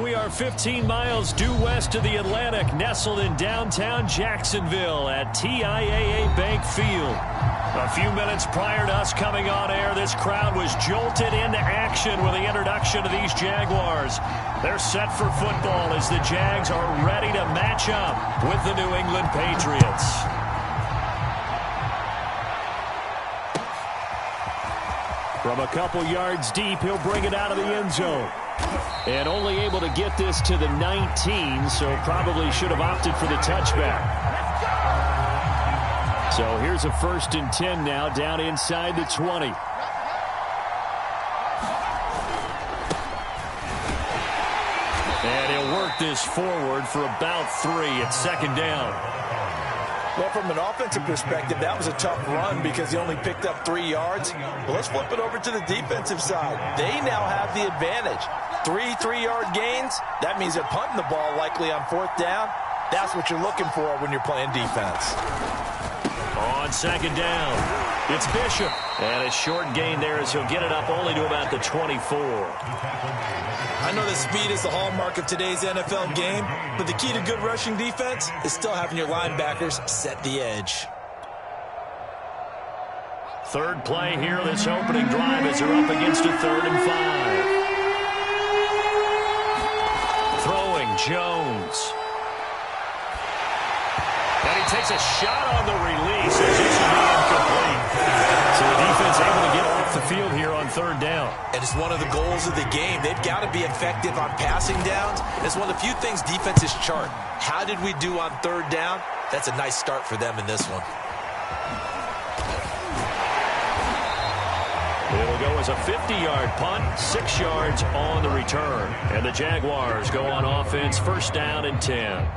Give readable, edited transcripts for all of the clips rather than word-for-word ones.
We are 15 miles due west of the Atlantic, nestled in downtown Jacksonville at TIAA Bank Field. A few minutes prior to us coming on air, this crowd was jolted into action with the introduction of these Jaguars. They're set for football as the Jags are ready to match up with the New England Patriots. From a couple yards deep, he'll bring it out of the end zone. And only able to get this to the 19, so probably should have opted for the touchback. So here's a 1st and 10 now, down inside the 20. And he'll work this forward for about 3 at 2nd down. Well, from an offensive perspective, that was a tough run because he only picked up 3 yards. But let's flip it over to the defensive side. They now have the advantage. 3 3-yard gains, that means they're punting the ball likely on 4th down. That's what you're looking for when you're playing defense. On 2nd down, it's Bishop. And a short gain there as he'll get it up only to about the 24. I know that speed is the hallmark of today's NFL game, but the key to good rushing defense is still having your linebackers set the edge. 3rd play here, this opening drive as they're up against a 3rd and 5. Throwing Jones. And he takes a shot on the release as this will be incomplete. So the defense able to get off the field here on 3rd down. And it's one of the goals of the game. They've got to be effective on passing downs. It's one of the few things defenses chart. How did we do on 3rd down? That's a nice start for them in this one. It'll go as a 50-yard punt, 6 yards on the return. And the Jaguars go on offense, 1st down and 10.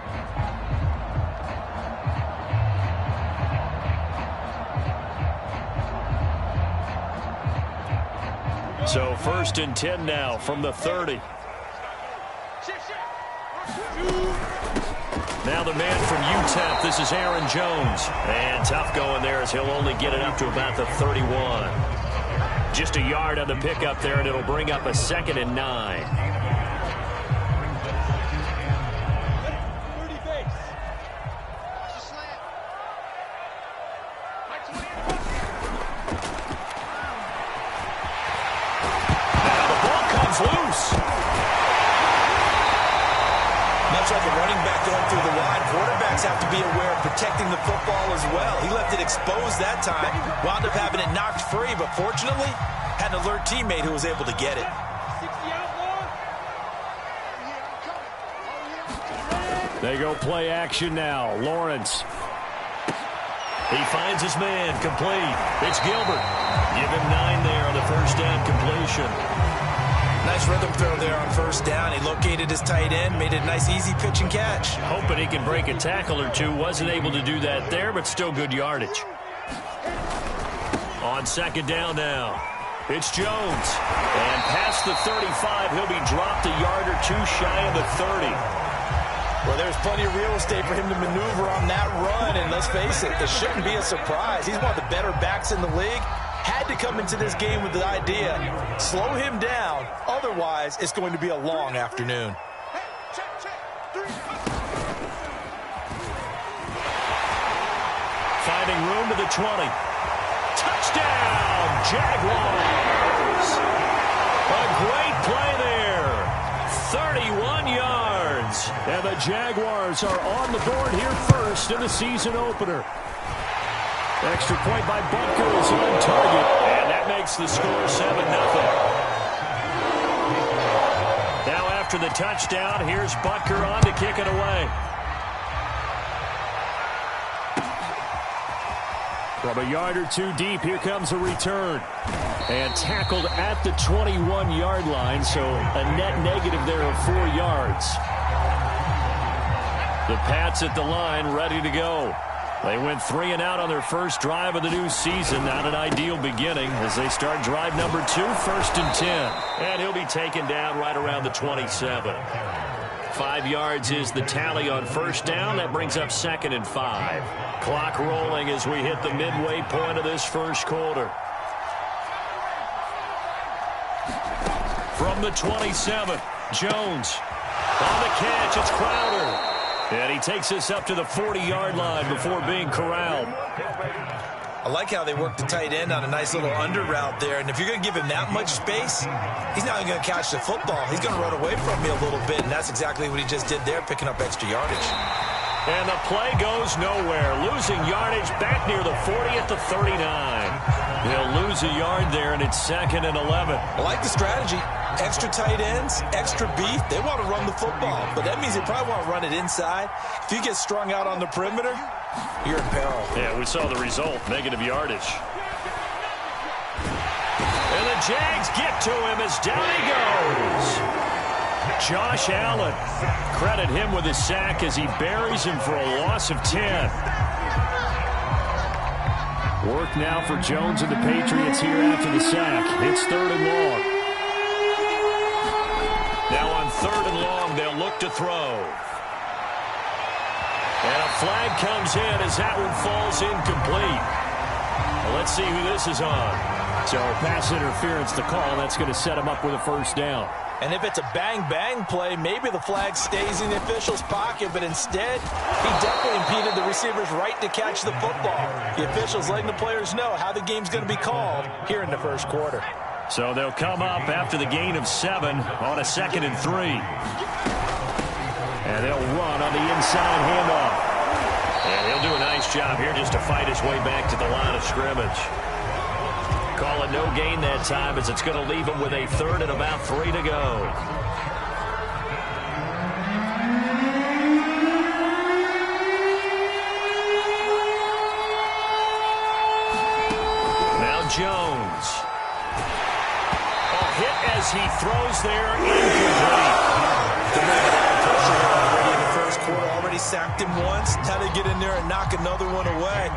So 1st and 10 now from the 30. Now the man from UTEP, this is Aaron Jones. And tough going there as he'll only get it up to about the 31. Just a yard on the pickup there, and it'll bring up a 2nd and 9. Loose. Much like a running back going through the line, quarterbacks have to be aware of protecting the football as well. He left it exposed that time, wound up having it knocked free, but fortunately had an alert teammate who was able to get it. They go play action now. Lawrence. He finds his man, complete. It's Gilbert. Give him 9 there on the 1st down completion. Nice rhythm throw there on 1st down. He located his tight end, made it a nice, easy pitch and catch. Hoping he can break a tackle or two. Wasn't able to do that there, but still good yardage. On 2nd down now, it's Jones. And past the 35, he'll be dropped a yard or 2 shy of the 30. Well, there's plenty of real estate for him to maneuver on that run, and let's face it, this shouldn't be a surprise. He's one of the better backs in the league. Had to come into this game with the idea, slow him down, otherwise it's going to be a long afternoon. Finding room to the 20. Touchdown, Jaguars! A great play there. 31 yards. And the Jaguars are on the board here first in the season opener. Extra point by Butker is on target, and that makes the score 7-0. Now after the touchdown, here's Butker on to kick it away. From a yard or 2 deep, here comes a return. And tackled at the 21-yard line, so a net negative there of 4 yards. The Pats at the line, ready to go. They went 3 and out on their first drive of the new season. Not an ideal beginning as they start drive number 2, 1st and 10. And he'll be taken down right around the 27. 5 yards is the tally on 1st down. That brings up 2nd and 5. Clock rolling as we hit the midway point of this first quarter. From the 27, Jones. On the catch, it's Crowder. And he takes us up to the 40-yard line before being corralled. I like how they work the tight end on a nice little under route there. And if you're going to give him that much space, he's not even going to catch the football. He's going to run away from me a little bit, and that's exactly what he just did there, picking up extra yardage. And the play goes nowhere. Losing yardage back near the 40 at the 39. They'll lose a yard there, and it's 2nd and 11. I like the strategy. Extra tight ends, extra beef. They want to run the football, but that means they probably want to run it inside. If you get strung out on the perimeter, you're in peril. Yeah, we saw the result, negative yardage. And the Jags get to him as down he goes. Josh Allen. Credit him with a sack as he buries him for a loss of 10. Work now for Jones and the Patriots here after the sack. It's 3rd and long. Now on 3rd and long, they'll look to throw. And a flag comes in as that one falls incomplete. Well, let's see who this is on. So pass interference to call. That's going to set him up with a 1st down. And if it's a bang-bang play, maybe the flag stays in the official's pocket, but instead, he definitely impeded the receiver's right to catch the football. The official's letting the players know how the game's going to be called here in the 1st quarter. So they'll come up after the gain of 7 on a 2nd and 3. And they'll run on the inside handoff. And he'll do a nice job here just to fight his way back to the line of scrimmage. Call it no gain that time as it's going to leave him with a 3rd and about 3 to go. Now Jones. A hit as he throws there, incomplete. Already in the 1st quarter, already sacked him once. Now they get in there and knock another one away.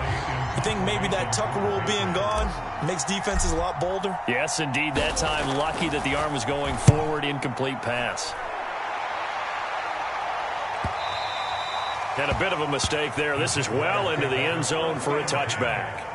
I think maybe that Tucker rule being gone makes defenses a lot bolder. Yes, indeed. That time, lucky that the arm was going forward, incomplete pass. And a bit of a mistake there. This is well into the end zone for a touchback.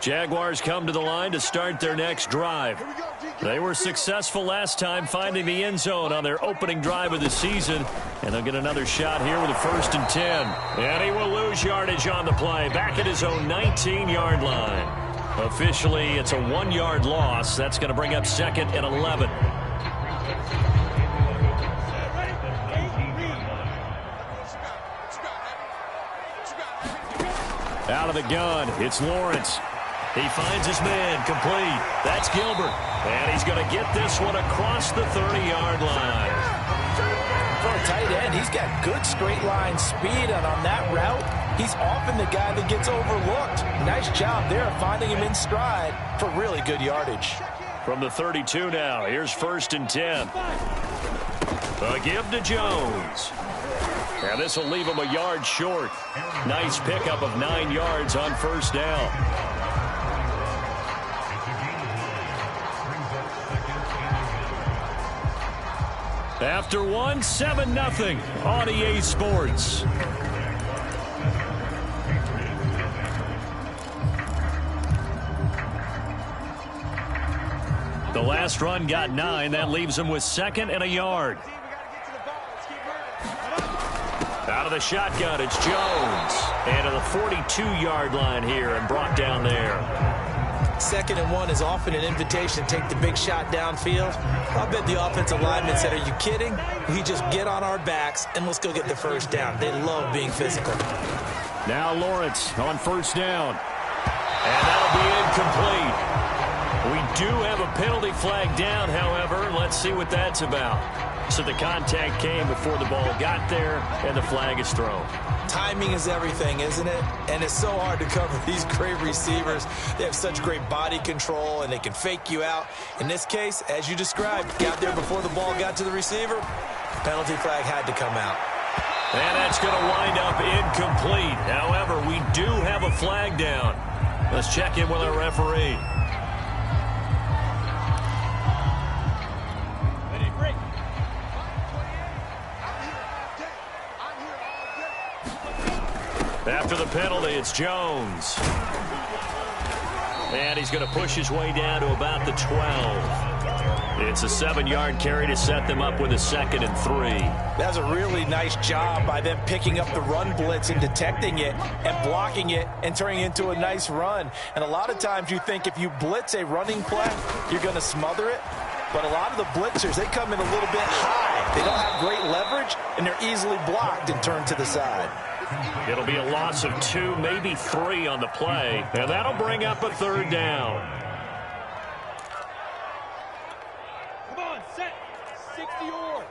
Jaguars come to the line to start their next drive. They were successful last time finding the end zone on their opening drive of the season. And they'll get another shot here with a 1st and 10. And he will lose yardage on the play. Back at his own 19-yard line. Officially, it's a 1-yard loss. That's going to bring up 2nd and 11. Out of the gun, it's Lawrence. He finds his man, complete. That's Gilbert. And he's going to get this one across the 30-yard line. For a tight end, he's got good straight line speed, and on that route, he's often the guy that gets overlooked. Nice job there of finding him in stride for really good yardage. From the 32 now, here's 1st and 10. A give to Jones. Now this will leave him a yard short. Nice pickup of 9 yards on 1st down. After one, 7-0 on EA Sports. The last run got 9. That leaves him with 2nd and a yard. Out of the shotgun, it's Jones. And to the 42-yard line here and brought down there. 2nd and 1 is often an invitation to take the big shot downfield. I bet the offensive lineman said, are you kidding? We just get on our backs and let's go get the 1st down. They love being physical. Now Lawrence on 1st down. And that'll be incomplete. We do have a penalty flag down, however. Let's see what that's about. So the contact came before the ball got there, and the flag is thrown. Timing is everything, isn't it? And it's so hard to cover these great receivers. They have such great body control, and they can fake you out. In this case, as you described, got there before the ball got to the receiver. Penalty flag had to come out. And that's going to wind up incomplete. However, we do have a flag down. Let's check in with our referee. After the penalty, it's Jones. And he's going to push his way down to about the 12. It's a 7-yard carry to set them up with a 2nd and 3. That's a really nice job by them picking up the run blitz and detecting it and blocking it and turning it into a nice run. And a lot of times you think if you blitz a running play, you're going to smother it. But a lot of the blitzers, they come in a little bit high. They don't have great leverage, and they're easily blocked and turned to the side. It'll be a loss of 2, maybe 3 on the play, and that'll bring up a 3rd down. Come on, set. 60-yard.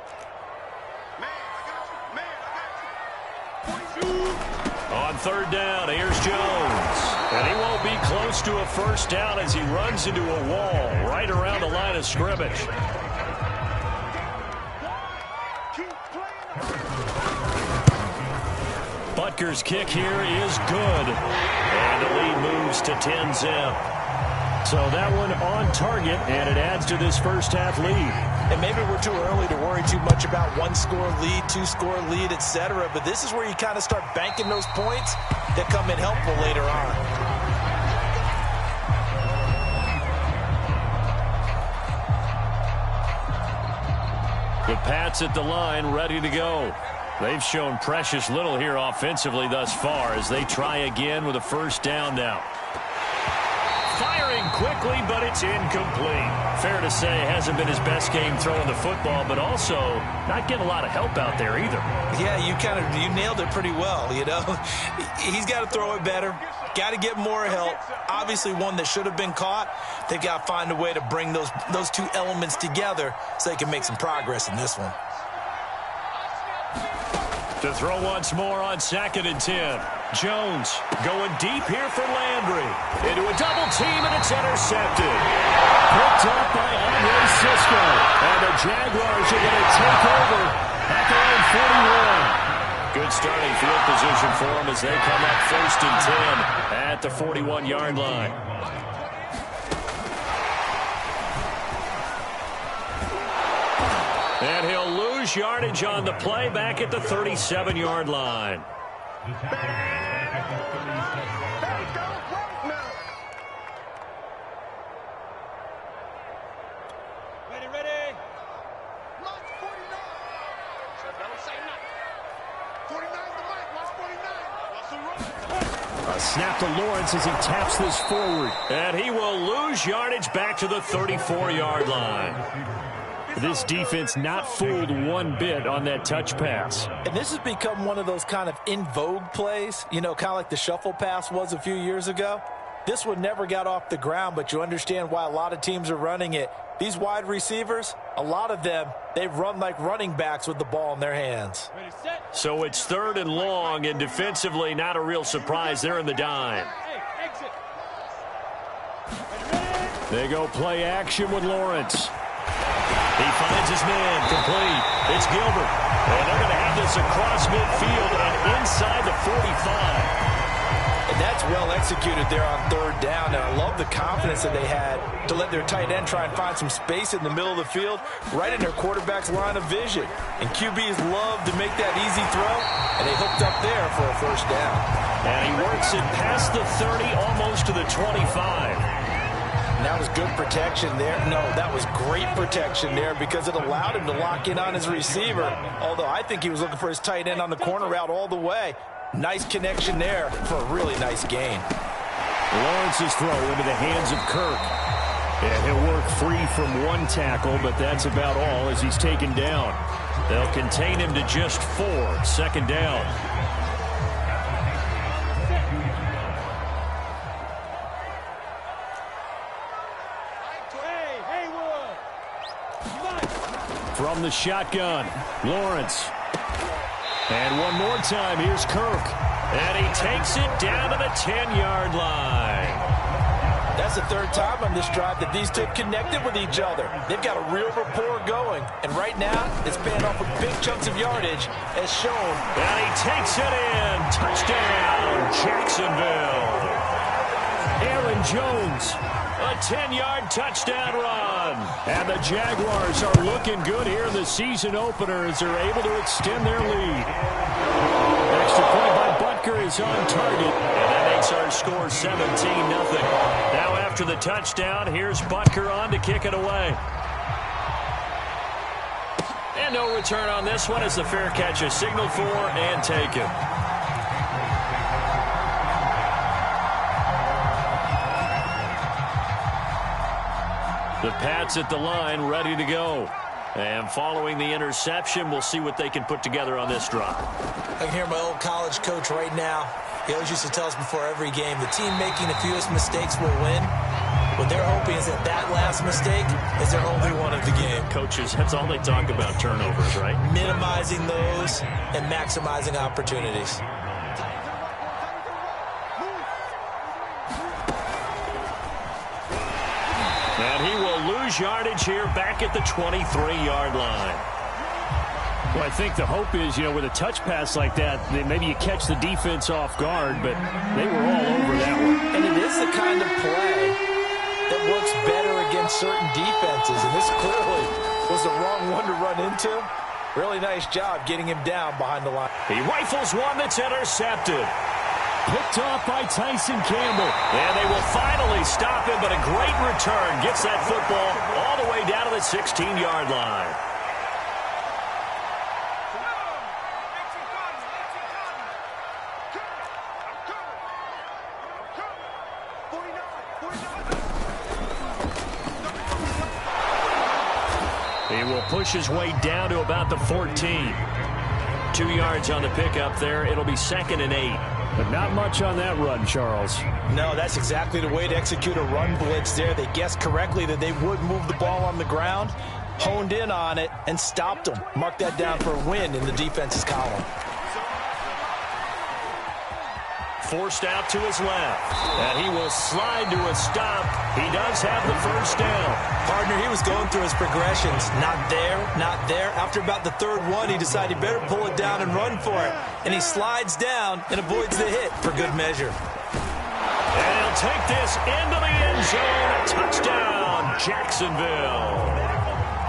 On 3rd down, here's Jones. And he won't be close to a 1st down as he runs into a wall right around the line of scrimmage. Butker's kick here is good. And the lead moves to 10-zip. So that one on target, and it adds to this first half lead. And maybe we're too early to worry too much about 1-score lead, 2-score lead, etc. But this is where you kind of start banking those points that come in helpful later on. The Pats at the line, ready to go. They've shown precious little here offensively thus far as they try again with a 1st down now. Firing quickly, but it's incomplete. Fair to say, hasn't been his best game throwing the football, but also not getting a lot of help out there either. Yeah, you nailed it pretty well, you know. He's got to throw it better. Got to get more help. Obviously one that should have been caught. They've got to find a way to bring those two elements together so they can make some progress in this one. To throw once more on 2nd and 10. Jones going deep here for Landry. Into a double team, and it's intercepted. Picked up by Andre Cisco. And the Jaguars are going to take over at their own 41. Good starting field position for them as they come up 1st and 10 at the 41-yard line. And he'll lose yardage on the play back at the 37-yard line. Ready. Mark 49. Don't say nothing. 49 the mic. Mark 49. A snap to Lawrence as he taps this forward. And he will lose yardage back to the 34-yard line. This defense not fooled one bit on that touch pass. And this has become one of those kind of in vogue plays, you know, kind of like the shuffle pass was a few years ago. This one never got off the ground, but you understand why a lot of teams are running it. These wide receivers, a lot of them, they run like running backs with the ball in their hands. Ready, set. So it's 3rd and long, and defensively not a real surprise. They're in the dime. Hey, exit. Ready. They go play action with Lawrence. He finds his man, complete. It's Gilbert. And they're going to have this across midfield and inside the 45. And that's well executed there on 3rd down. And I love the confidence that they had to let their tight end try and find some space in the middle of the field, right in their quarterback's line of vision. And QBs love to make that easy throw, and they hooked up there for a 1st down. And he works it past the 30, almost to the 25. And that was good protection there. No, that was great protection there because it allowed him to lock in on his receiver. Although I think he was looking for his tight end on the corner route all the way. Nice connection there for a really nice gain. Lawrence's throw into the hands of Kirk. And he'll work free from one tackle, but that's about all as he's taken down. They'll contain him to just 4. 2nd down. From the shotgun, Lawrence. And one more time, here's Kirk. And he takes it down to the 10-yard line. That's the 3rd time on this drive that these two have connected with each other. They've got a real rapport going. And right now, it's paying off with big chunks of yardage, as shown. And he takes it in. Touchdown, Jacksonville. Aaron Jones. A 10-yard touchdown run. And the Jaguars are looking good here in the season opener as they're able to extend their lead. Extra point by Butker. Butker is on target, and that makes our score 17-0. Now after the touchdown, here's Butker on to kick it away. And no return on this one as the fair catch is signaled for and taken. The Pats at the line, ready to go. And following the interception, we'll see what they can put together on this drive. I can hear my old college coach right now. He always used to tell us before every game, the team making the fewest mistakes will win. What they're hoping is that that last mistake is their only one of the game. Coaches, that's all they talk about, turnovers, right? Minimizing those and maximizing opportunities. And he will lose yardage here back at the 23-yard line. Well, I think the hope is, with a touch pass like that, maybe you catch the defense off guard, but they were all over that one. And it is the kind of play that works better against certain defenses, and this clearly was the wrong one to run into. Really nice job getting him down behind the line. He rifles one that's intercepted. Picked off by Tyson Campbell. And they will finally stop him, but a great return. Gets that football all the way down to the 16-yard line. He will push his way down to about the 14. 2 yards on the pickup there. It'll be 2nd and 8. But not much on that run, Charles. No, that's exactly the way to execute a run blitz there. They guessed correctly that they would move the ball on the ground, honed in on it, and stopped them. Mark that down for a win in the defense's column. Forced out to his left. And he will slide to a stop. He does have the first down. Partner, he was going through his progressions. Not there, not there. After about the third one, he decided he better pull it down and run for it. And he slides down and avoids the hit for good measure. And he'll take this into the end zone. A touchdown, Jacksonville.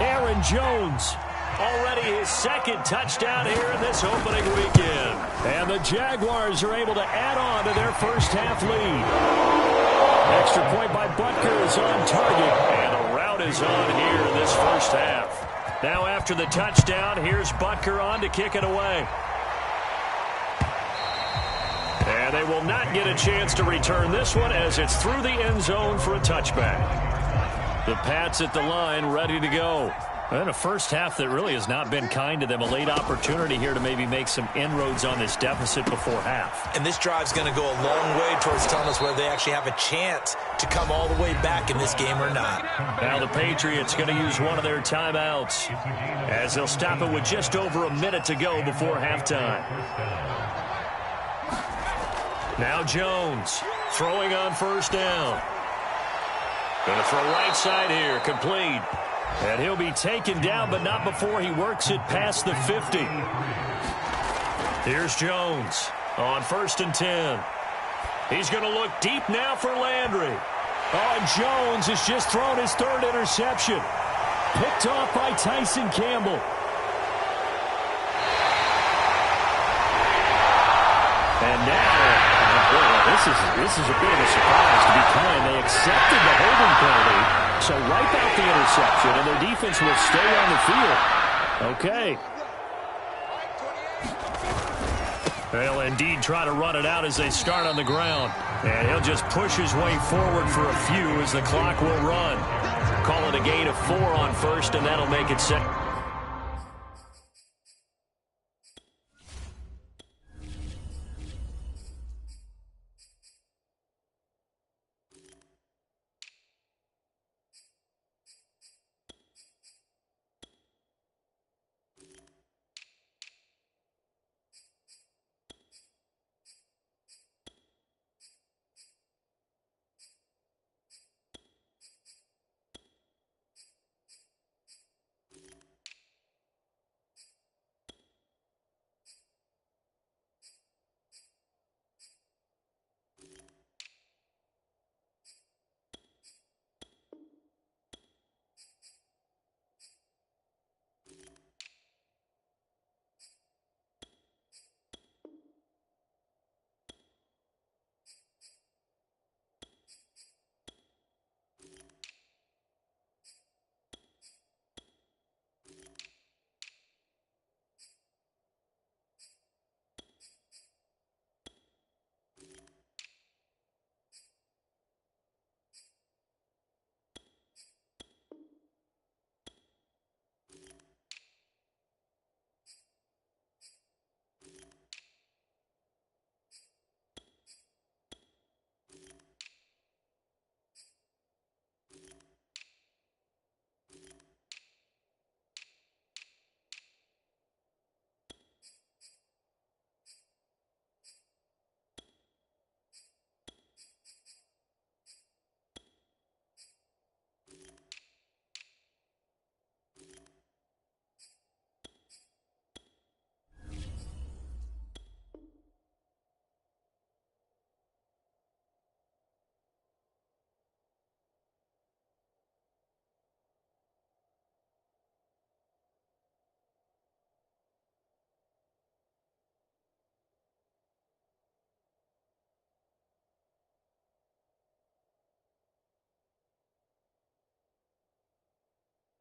Aaron Jones. Already his 2nd touchdown here in this opening weekend. And the Jaguars are able to add on to their first half lead. Extra point by Butker is on target. And the route is on here in this first half. Now after the touchdown, here's Butker on to kick it away. And they will not get a chance to return this one as it's through the end zone for a touchback. The Pats at the line, ready to go. And a first half that really has not been kind to them. A late opportunity here to maybe make some inroads on this deficit before half. And this drive's going to go a long way towards telling us whether they actually have a chance to come all the way back in this game or not. Now the Patriots going to use one of their timeouts as they'll stop it with just over a minute to go before halftime. Now Jones throwing on first down. Going to throw right side here, complete. And he'll be taken down, but not before he works it past the 50. Here's Jones on 1st and 10. He's going to look deep now for Landry. Oh, and Jones has just thrown his 3rd interception. Picked off by Tyson Campbell. And now, this is a bit of a surprise to be kind. They accepted the holding penalty. So wipe out the interception, and their defense will stay on the field. Okay. They'll indeed try to run it out as they start on the ground. And he'll just push his way forward for a few as the clock will run. Call it a gain of 4 on first, and that'll make it 2nd.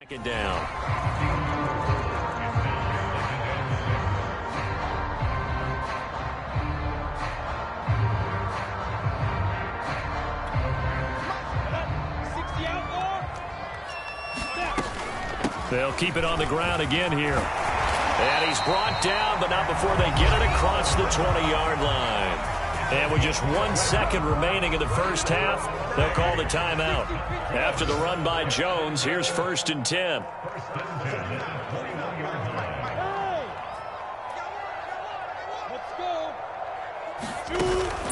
Second down. They'll keep it on the ground again here. And he's brought down, but not before they get it across the 20-yard line. And with just 1 second remaining in the first half, they'll call the timeout. After the run by Jones, here's 1st and 10.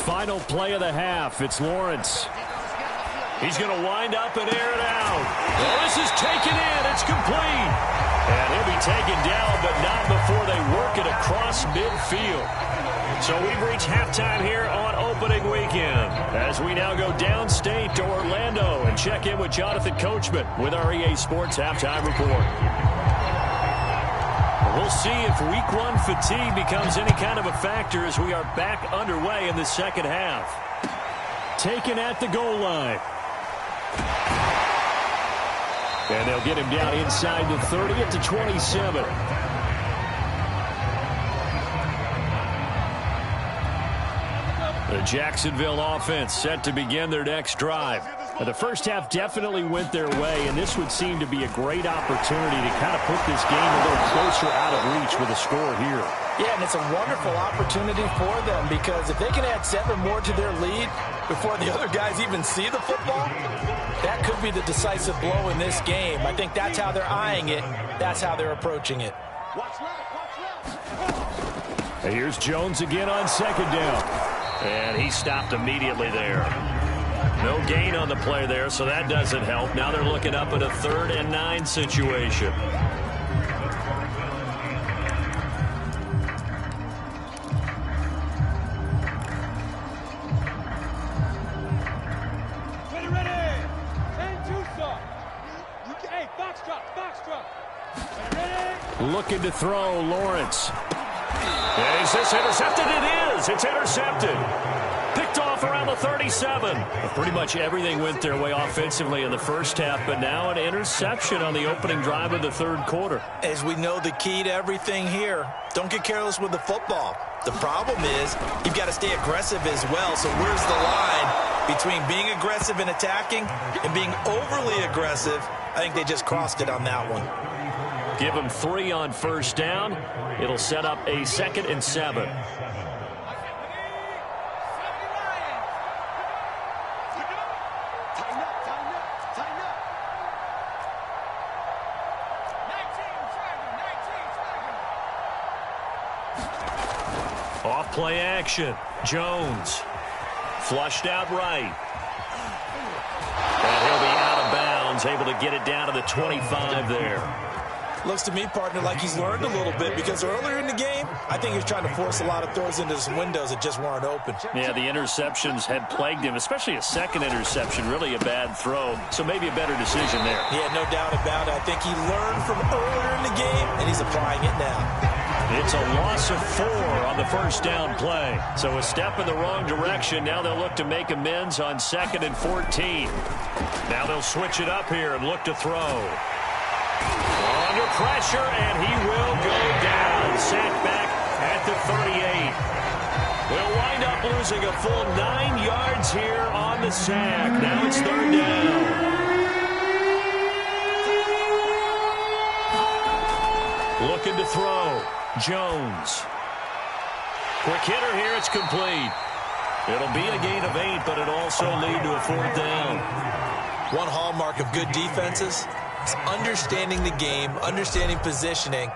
Final play of the half. It's Lawrence. He's going to wind up and air it out. Well, this is taken in. It's complete. And he'll be taken down, but not before they work it across midfield. So we've reached halftime here on opening weekend as we now go downstate to Orlando and check in with Jonathan Coachman with our EA Sports Halftime Report. We'll see if week 1 fatigue becomes any kind of a factor as we are back underway in the second half. Taken at the goal line. And they'll get him down inside the 30 at the 27. The Jacksonville offense set to begin their next drive. The first half definitely went their way, and this would seem to be a great opportunity to kind of put this game a little closer out of reach with a score here. Yeah, and it's a wonderful opportunity for them because if they can add 7 more to their lead before the other guys even see the football, that could be the decisive blow in this game. I think that's how they're eyeing it. That's how they're approaching it. And here's Jones again on second down. And he stopped immediately there. No gain on the play there, so that doesn't help. Now they're looking up at a 3rd and 9 situation. Ready. 10-2 stop. Hey, box drop. Ready. Looking to throw, Lawrence. Is this intercepted? It is. It's intercepted. Picked off around the 37. Pretty much everything went their way offensively in the first half, but now an interception on the opening drive of the 3rd quarter. As we know, the key to everything here, don't get careless with the football. The problem is you've got to stay aggressive as well. So where's the line between being aggressive and attacking and being overly aggressive? I think they just crossed it on that one. Give them 3 on first down. It'll set up a 2nd and 7. Off play action. Jones. Flushed out right. And he'll be out of bounds, able to get it down to the 25 there. Looks to me, partner, like he's learned a little bit because earlier in the game, I think he was trying to force a lot of throws into some windows that just weren't open. Yeah, the interceptions had plagued him, especially a second interception, really a bad throw. So maybe a better decision there. Yeah, no doubt about it. I think he learned from earlier in the game, and he's applying it now. It's a loss of 4 on the first down play. So a step in the wrong direction. Now they'll look to make amends on 2nd and 14. Now they'll switch it up here and look to throw. Under pressure, and he will go down. Sacked back at the 38. They'll wind up losing a full 9 yards here on the sack. Now it's 3rd down. Looking to throw. Jones. Quick hitter here. It's complete. It'll be a gain of 8, but it'll also lead to a 4th down. One hallmark of good defenses is understanding the game, understanding positioning,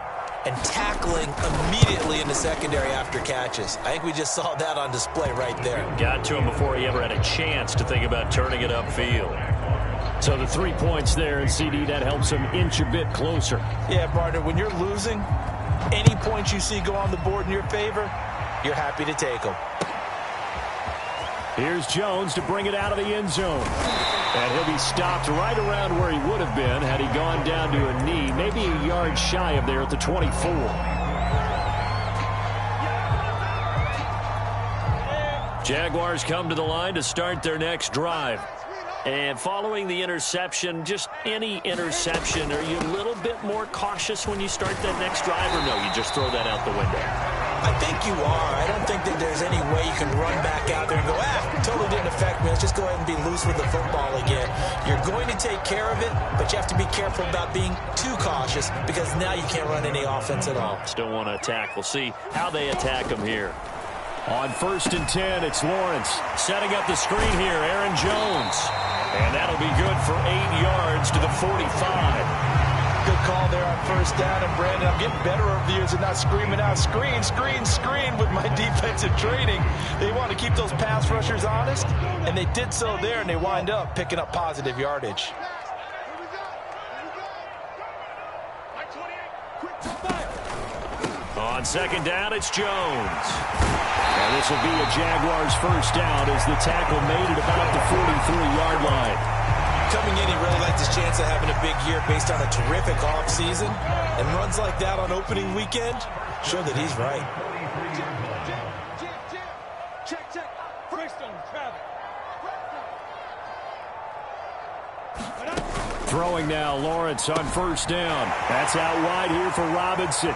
and tackling immediately in the secondary after catches. I think we just saw that on display right there. Got to him before he ever had a chance to think about turning it upfield. So the 3 points there, and CD, that helps him inch a bit closer. Yeah, partner, when you're losing, any points you see go on the board in your favor, you're happy to take them. Here's Jones to bring it out of the end zone. And he'll be stopped right around where he would have been had he gone down to a knee, maybe a yard shy of there at the 24. Jaguars come to the line to start their next drive. And following the interception, just any interception, are you a little bit more cautious when you start that next drive, or no, you just throw that out the window? I think you are. I don't think that there's any way you can run back out there and go, totally didn't affect me. Let's just go ahead and be loose with the football again. You're going to take care of it, but you have to be careful about being too cautious because now you can't run any offense at all. Still want to attack. We'll see how they attack them here. On 1st and 10, it's Lawrence. Setting up the screen here, Aaron Jones. And that'll be good for 8 yards to the 45. Good call there on 1st down. And, Brandon, I'm getting better over the years at not screaming out, screen, screen, screen with my defensive training. They want to keep those pass rushers honest, and they did so there, and they wind up picking up positive yardage. On 2nd down, it's Jones. And this will be a Jaguars 1st down as the tackle made it about the 43-yard line. Coming in, he really liked his chance of having a big year based on a terrific offseason. And runs like that on opening weekend show that he's right. Check. Freestone, travel. Throwing now, Lawrence on 1st down. That's out wide here for Robinson.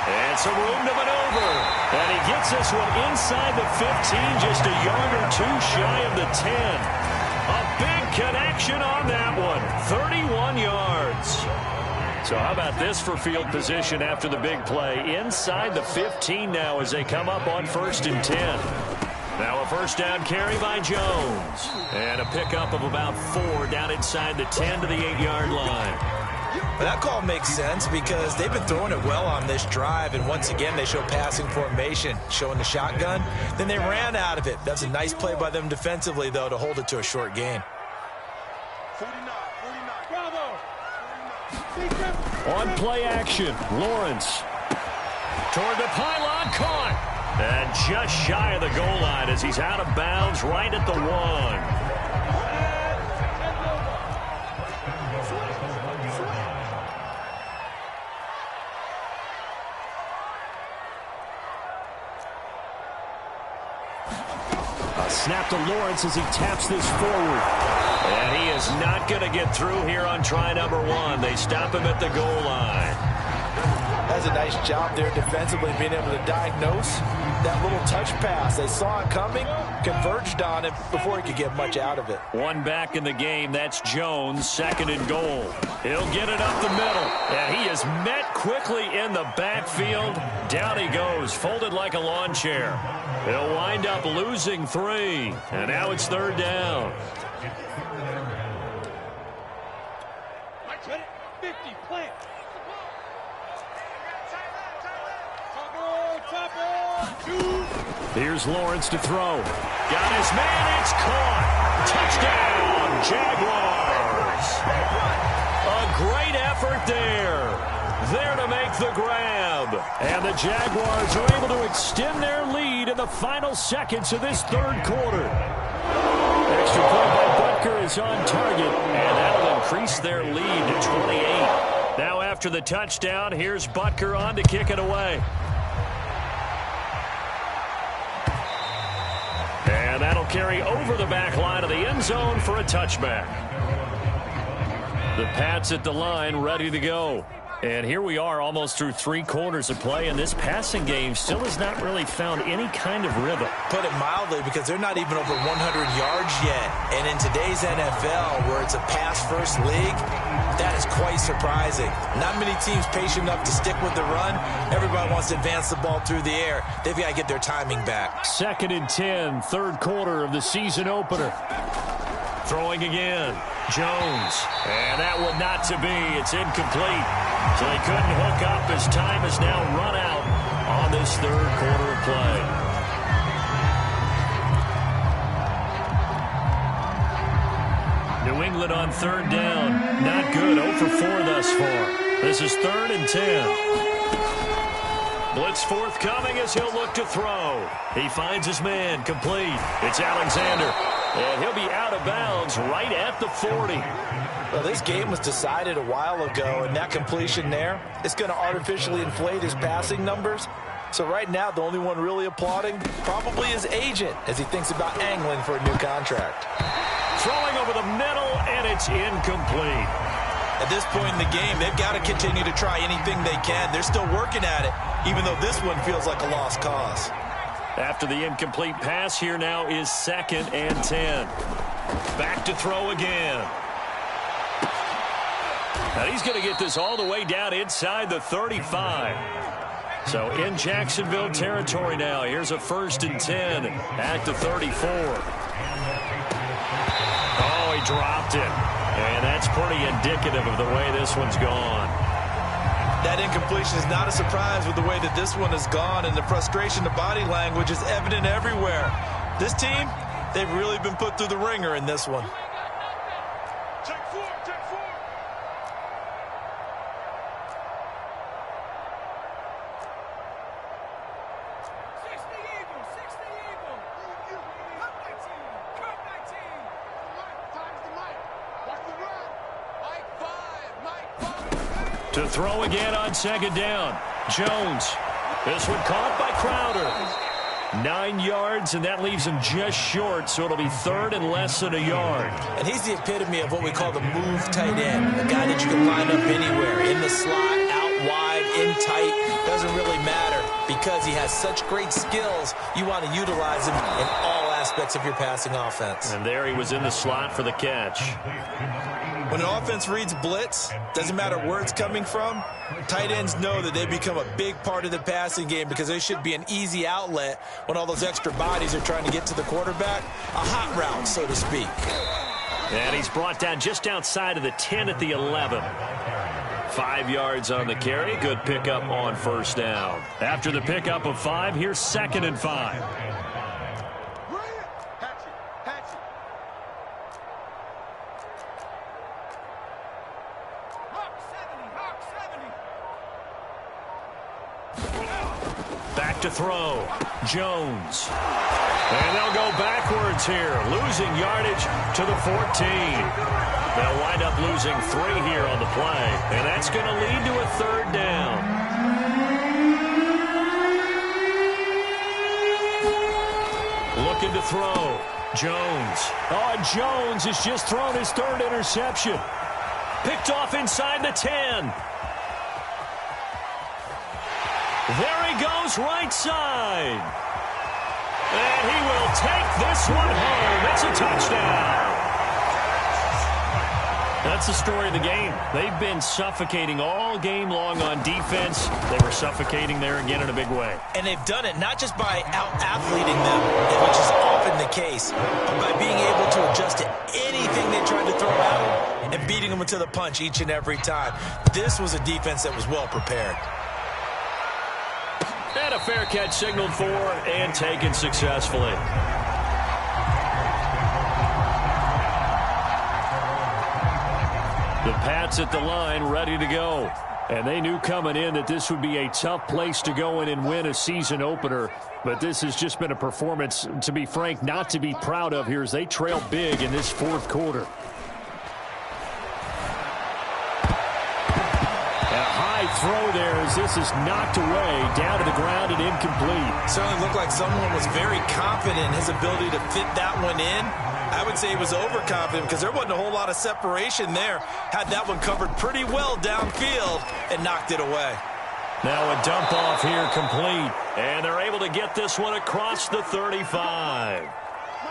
And some room to maneuver. And he gets this one inside the 15, just a yard or two shy of the 10. A big connection on that one. 31 yards. So how about this for field position after the big play? Inside the 15 now as they come up on 1st and 10. Now a 1st down carry by Jones. And a pickup of about 4 down inside the 10 to the 8-yard line. Well, that call makes sense because they've been throwing it well on this drive, and once again they show passing formation, showing the shotgun. Then they ran out of it. That's a nice play by them defensively, though, to hold it to a short gain. 49. Bravo. On play action, Lawrence. Toward the pylon, caught. And just shy of the goal line as he's out of bounds right at the 1. Snap to Lawrence as he taps this forward. And he is not going to get through here on try number 1. They stop him at the goal line. Does a nice job there defensively, being able to diagnose that little touch pass. They saw it coming, converged on it before he could get much out of it. One back in the game. That's Jones, 2nd and goal. He'll get it up the middle. And he is met quickly in the backfield. Down he goes, folded like a lawn chair. He'll wind up losing 3. And now it's 3rd down. 50, plant. Here's Lawrence to throw. Got his man, it's caught. Touchdown, Jaguars. A great effort there. There to make the grab. And the Jaguars are able to extend their lead in the final seconds of this 3rd quarter. Extra point by Butker is on target, and that'll increase their lead to 28. Now after the touchdown, here's Butker on to kick it away. And that'll carry over the back line of the end zone for a touchback. The Pats at the line, ready to go. And here we are almost through 3 quarters of play, and this passing game still has not really found any kind of rhythm. Put it mildly, because they're not even over 100 yards yet. And in today's NFL, where it's a pass-first league, that is quite surprising. Not many teams patient enough to stick with the run. Everybody wants to advance the ball through the air. They've got to get their timing back. 2nd and 10, 3rd quarter of the season opener. Throwing again. Jones. And that one not to be. It's incomplete. So they couldn't hook up as time has now run out on this 3rd quarter of play. New England on 3rd down. Not good. 0 for 4 thus far. This is 3rd and 10. Blitz forthcoming as he'll look to throw. He finds his man. Complete. It's Alexander. And he'll be out of bounds right at the 40. Well, this game was decided a while ago, and that completion there is going to artificially inflate his passing numbers. So right now, the only one really applauding probably his agent as he thinks about angling for a new contract. Throwing over the middle, and it's incomplete. At this point in the game, they've got to continue to try anything they can. They're still working at it, even though this one feels like a lost cause. After the incomplete pass, here now is 2nd and 10. Back to throw again. And he's going to get this all the way down inside the 35. So in Jacksonville territory now. Here's a 1st and 10 at the 34. Oh, he dropped it. And that's pretty indicative of the way this one's gone. That incompletion is not a surprise with the way that this one has gone, and the frustration, the body language is evident everywhere. This team, they've really been put through the ringer in this one. Check four, check four. To throw again on 2nd down. Jones. This one caught by Crowder. 9 yards, and that leaves him just short, so it'll be 3rd and less than a yard. And he's the epitome of what we call the move tight end, a guy that you can line up anywhere, in the slot, out wide, in tight, doesn't really matter because he has such great skills. You want to utilize him in all aspects of your passing offense. And there he was in the slot for the catch. When an offense reads blitz, doesn't matter where it's coming from, tight ends know that they become a big part of the passing game because they should be an easy outlet when all those extra bodies are trying to get to the quarterback. A hot route, so to speak. And he's brought down just outside of the 10 at the 11. 5 yards on the carry. Good pickup on 1st down. After the pickup of 5, here's 2nd and 5. Back to throw. Jones. And they'll go backwards here, losing yardage to the 14. They'll wind up losing 3 here on the play, and that's going to lead to a 3rd down. Looking to throw. Jones. Oh, Jones has just thrown his 3rd interception. Picked off inside the 10. There he goes, right side. And he will take this one home. It's a touchdown. That's the story of the game. They've been suffocating all game long on defense. They were suffocating there again in a big way. And they've done it not just by out-athleting them, which is often the case, but by being able to adjust to anything they tried to throw at them and beating them to the punch each and every time. This was a defense that was well prepared. And a fair catch signaled for and taken successfully. The Pats at the line ready to go. And they knew coming in that this would be a tough place to go in and win a season opener. But this has just been a performance, to be frank, not to be proud of here as they trail big in this 4th quarter. Throw there as this is knocked away down to the ground and incomplete. Certainly looked like someone was very confident in his ability to fit that one in. I would say he was overconfident because there wasn't a whole lot of separation there. Had that one covered pretty well downfield and knocked it away. Now a dump off here complete. And they're able to get this one across the 35.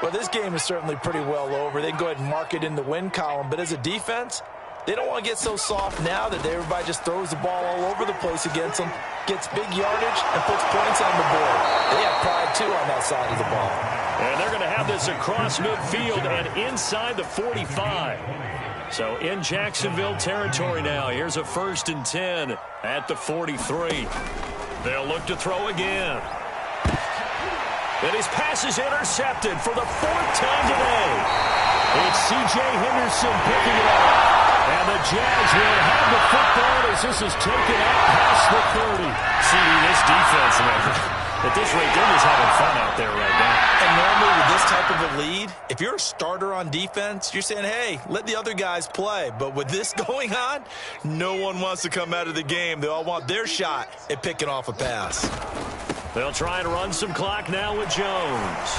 Well, this game is certainly pretty well over. They can go ahead and mark it in the win column. But as a defense, they don't want to get so soft now that everybody just throws the ball all over the place against them, gets big yardage, and puts points on the board. They have pride, too, on that side of the ball. And they're going to have this across midfield and inside the 45. So in Jacksonville territory now. Here's a 1st and 10 at the 43. They'll look to throw again. And his pass is intercepted for the 4th time today. It's C.J. Henderson picking it up. And the Jags will have the football as this is taken out past the 30. See, this defense, at this rate, they're just having fun out there right now. And normally with this type of a lead, if you're a starter on defense, you're saying, hey, let the other guys play. But with this going on, no one wants to come out of the game. They all want their shot at picking off a pass. They'll try and run some clock now with Jones.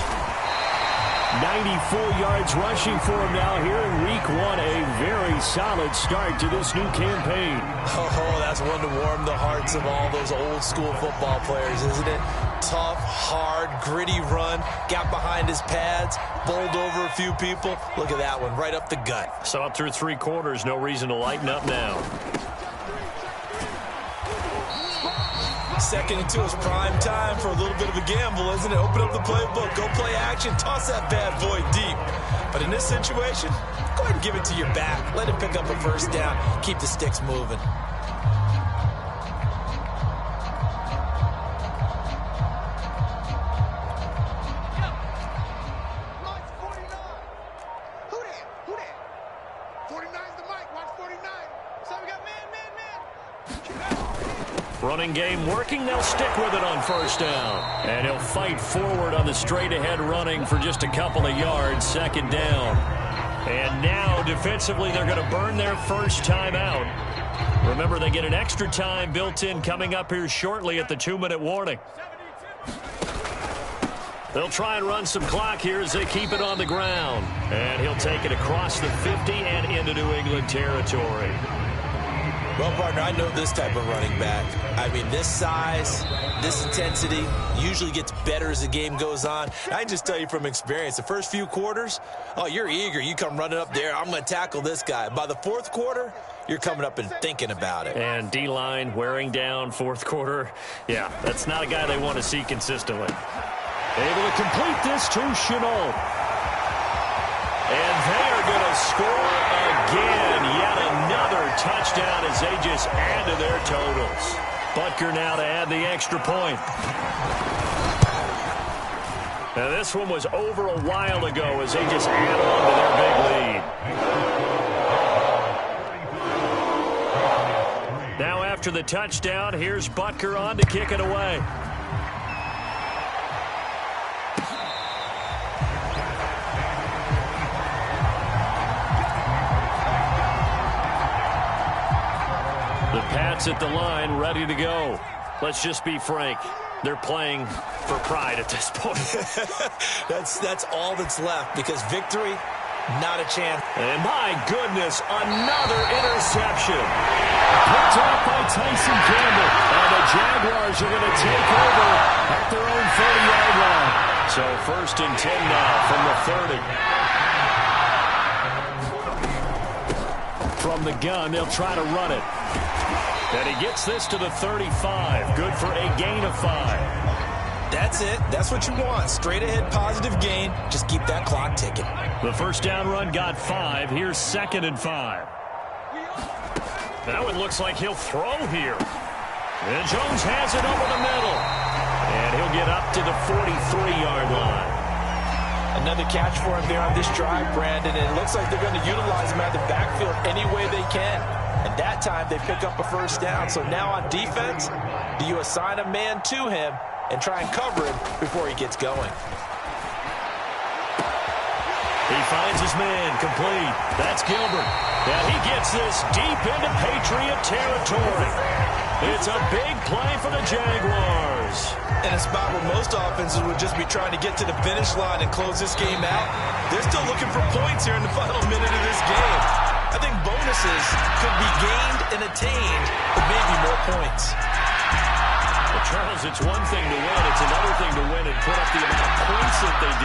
94 yards rushing for him now here in week 1. A very solid start to this new campaign. Oh, that's one to warm the hearts of all those old school football players, isn't it? Tough, hard, gritty run. Got behind his pads, bowled over a few people. Look at that one, right up the gut. So up through 3 quarters, no reason to lighten up now. Second and 2 is prime time for a little bit of a gamble, isn't it? Open up the playbook, go play action, toss that bad boy deep. But in this situation, go ahead and give it to your back. Let him pick up a first down. Keep the sticks moving. Running game working. They'll stick with it on first down. And he'll fight forward on the straight-ahead running for just a couple of yards. Second down. And now, defensively, they're going to burn their first time out. Remember, they get an extra time built in coming up here shortly at the 2-minute warning. They'll try and run some clock here as they keep it on the ground. And he'll take it across the 50 and into New England territory. Well, partner, I know this type of running back. I mean, this size, this intensity usually gets better as the game goes on. I can just tell you from experience, the first few quarters, oh, you're eager. You come running up there, I'm going to tackle this guy. By the fourth quarter, you're coming up and thinking about it. And D-line wearing down fourth quarter. Yeah, that's not a guy they want to see consistently. Able to complete this to Chenault. And they are going to score again. Yet another touchdown as they just add to their totals. Butker now to add the extra point. Now this one was over a while ago as they just add on to their big lead. Now after the touchdown, here's Butker on to kick it away. Pats at the line, ready to go. Let's just be frank. They're playing for pride at this point. That's all that's left because victory, not a chance. And my goodness, another interception. Picked off by Tyson Campbell. And the Jaguars are going to take over at their own 30-yard line. So 1st and 10 now from the 30. From the gun, they'll try to run it. And he gets this to the 35. Good for a gain of 5. That's it. That's what you want. Straight ahead positive gain. Just keep that clock ticking. The first down run got 5. Here's 2nd and 5. Now it looks like he'll throw here. And Jones has it over the middle. And he'll get up to the 43-yard line. Another catch for him there on this drive, Brandon. And it looks like they're going to utilize him out of the backfield any way they can. And that time they pick up a first down. So now on defense, do you assign a man to him and try and cover him before he gets going? He finds his man, complete. That's Gilbert. And he gets this deep into Patriot territory. It's a big play for the Jaguars. In a spot where most offenses would just be trying to get to the finish line and close this game out, they're still looking for points here in the final minute of this game. I think bonuses could be gained and attained, but maybe more points. Well, Charles, it's one thing to win. It's another thing to win and put up the amount of points that they did.